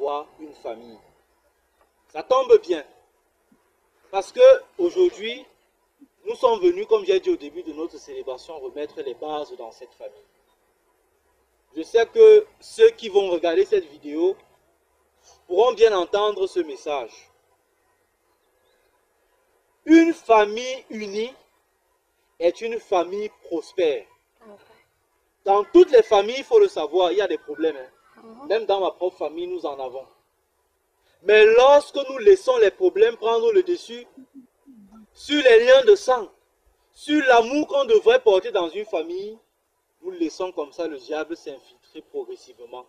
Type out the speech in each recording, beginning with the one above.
avoir une famille. Ça tombe bien. Parce que aujourd'hui, nous sommes venus, comme j'ai dit au début de notre célébration, remettre les bases dans cette famille. Je sais que ceux qui vont regarder cette vidéo pourront bien entendre ce message. Une famille unie est une famille prospère. Dans toutes les familles, il faut le savoir, il y a des problèmes. Même dans ma propre famille, nous en avons. Mais lorsque nous laissons les problèmes prendre le dessus sur les liens de sang, sur l'amour qu'on devrait porter dans une famille, nous laissons comme ça le diable s'infiltrer progressivement.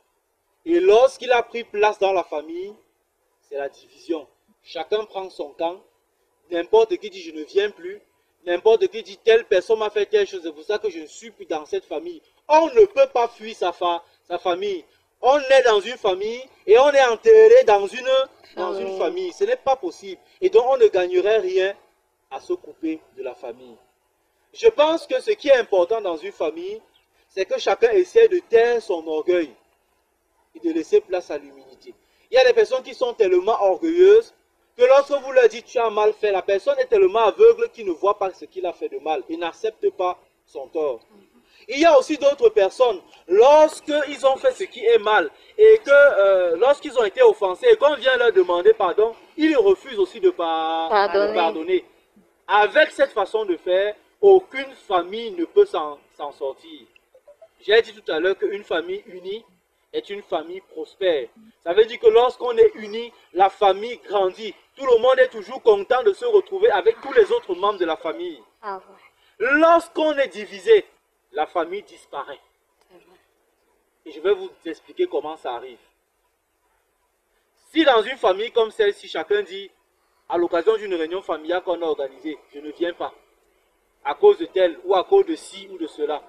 Et lorsqu'il a pris place dans la famille, c'est la division. Chacun prend son camp. N'importe qui dit je ne viens plus. N'importe qui dit telle personne m'a fait telle chose. C'est pour ça que je ne suis plus dans cette famille. On ne peut pas fuir sa famille. On est dans une famille et on est enterré dans une famille. Ce n'est pas possible. Et donc on ne gagnerait rien à se couper de la famille. Je pense que ce qui est important dans une famille, c'est que chacun essaie de taire son orgueil et de laisser place à l'humilité. Il y a des personnes qui sont tellement orgueilleuses que lorsque vous leur dites tu as mal fait, la personne est tellement aveugle qu'il ne voit pas ce qu'il a fait de mal et n'accepte pas son tort. Il y a aussi d'autres personnes, lorsqu'ils ont fait ce qui est mal et que lorsqu'ils ont été offensés et qu'on vient leur demander pardon, ils refusent aussi de pardonner. Avec cette façon de faire, aucune famille ne peut s'en sortir. J'ai dit tout à l'heure qu'une famille unie est une famille prospère. Ça veut dire que lorsqu'on est unis, la famille grandit. Tout le monde est toujours content de se retrouver avec tous les autres membres de la famille. Lorsqu'on est divisé, la famille disparaît. Et je vais vous expliquer comment ça arrive. Si dans une famille comme celle-ci, chacun dit, à l'occasion d'une réunion familiale qu'on a organisée, je ne viens pas, à cause de tel ou à cause de ci ou de cela,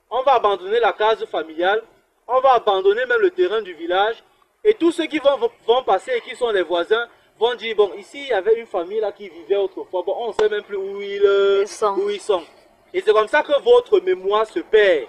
on va abandonner la case familiale, on va abandonner même le terrain du village, et tous ceux qui vont passer et qui sont les voisins vont dire, bon, ici il y avait une famille là qui vivait autrefois, bon, on ne sait même plus où ils sont. Et c'est comme ça que votre mémoire se perd.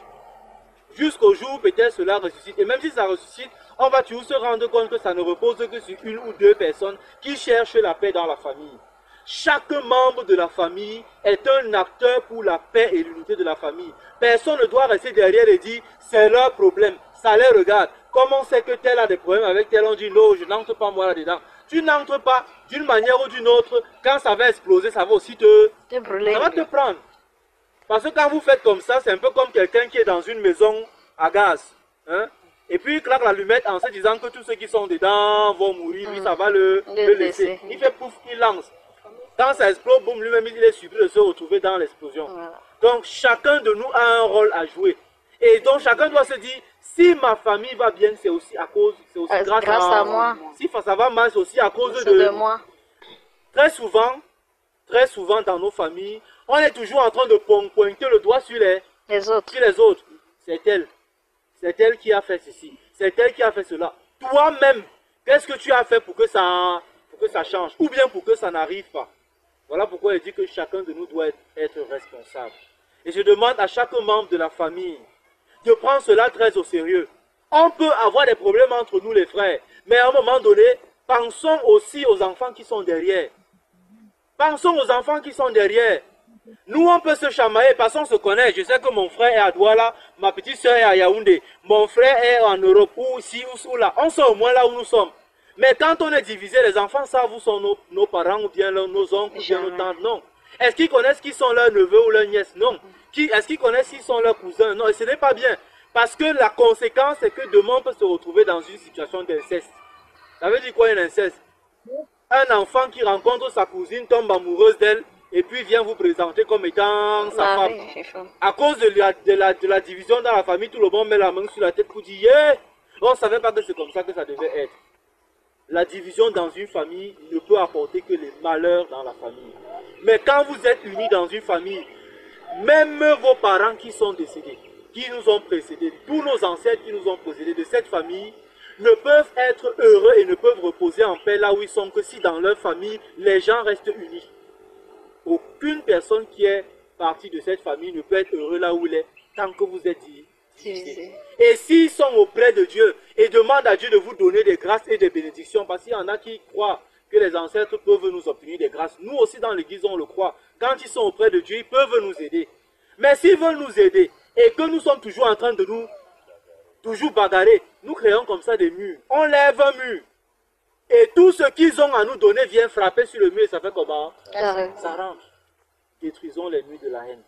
Jusqu'au jour peut-être cela ressuscite. Et même si ça ressuscite, on va toujours se rendre compte que ça ne repose que sur une ou deux personnes qui cherchent la paix dans la famille. Chaque membre de la famille est un acteur pour la paix et l'unité de la famille. Personne ne doit rester derrière et dire c'est leur problème, ça les regarde. Comme on sait que tel a des problèmes avec tel, on dit non, je n'entre pas moi là-dedans. Tu n'entres pas d'une manière ou d'une autre, quand ça va exploser, ça va aussi ça va te prendre. Parce que quand vous faites comme ça, c'est un peu comme quelqu'un qui est dans une maison à gaz. Hein? Et puis il claque l'allumette en se disant que tous ceux qui sont dedans vont mourir, lui ça va le laisser. Il fait pouf, il lance. Quand ça explose, boum, lui-même il est surpris de se retrouver dans l'explosion. Donc chacun de nous a un rôle à jouer. Et donc chacun doit se dire, si ma famille va bien, c'est aussi grâce à moi. Si ça va mal, c'est aussi à cause de moi. Très souvent dans nos familles, on est toujours en train de pointer le doigt sur les autres. C'est elle qui a fait ceci, c'est elle qui a fait cela. Toi-même, qu'est-ce que tu as fait pour que ça change ou bien pour que ça n'arrive pas? Voilà pourquoi il dit que chacun de nous doit être responsable. Et je demande à chaque membre de la famille de prendre cela très au sérieux. On peut avoir des problèmes entre nous les frères, mais à un moment donné, pensons aussi aux enfants qui sont derrière. Pensons aux enfants qui sont derrière. Nous, on peut se chamailler parce qu'on se connaît. Je sais que mon frère est à Douala, ma petite soeur est à Yaoundé, mon frère est en Europe, ou ici, ou là. On sait au moins là où nous sommes. Mais quand on est divisé, les enfants savent où sont nos parents, ou bien nos oncles, ou bien nos tantes. Non. Est-ce qu'ils connaissent qui sont leurs neveux ou leurs nièces? Non. Est-ce qu'ils connaissent qui sont leurs cousins? Non. Et ce n'est pas bien. Parce que la conséquence, c'est que demain, on peut se retrouver dans une situation d'inceste. Ça veut dire quoi un inceste? Un enfant qui rencontre sa cousine, tombe amoureuse d'elle, et puis vient vous présenter comme étant sa femme. À cause de la division dans la famille, tout le monde met la main sur la tête pour dire yeah! On ne savait pas que c'est comme ça que ça devait être. La division dans une famille ne peut apporter que les malheurs dans la famille. Mais quand vous êtes unis dans une famille, même vos parents qui sont décédés, qui nous ont précédés, tous nos ancêtres qui nous ont précédés de cette famille, ne peuvent être heureux et ne peuvent reposer en paix là où ils sont que si dans leur famille, les gens restent unis. Aucune personne qui est partie de cette famille ne peut être heureux là où il est tant que vous êtes divisés. Et s'ils sont auprès de Dieu et demandent à Dieu de vous donner des grâces et des bénédictions, parce qu'il y en a qui croient que les ancêtres peuvent nous obtenir des grâces. Nous aussi dans l'église, on le croit. Quand ils sont auprès de Dieu, ils peuvent nous aider. Mais s'ils veulent nous aider et que nous sommes toujours en train de nous bagarrer, nous créons comme ça des murs. On lève un mur. Et tout ce qu'ils ont à nous donner vient frapper sur le mur et ça fait comment? Ça rentre. Détruisons les murs de la haine.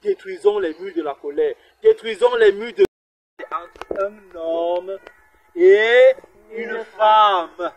Détruisons les murs de la colère. Détruisons les murs de... entre un homme et une femme.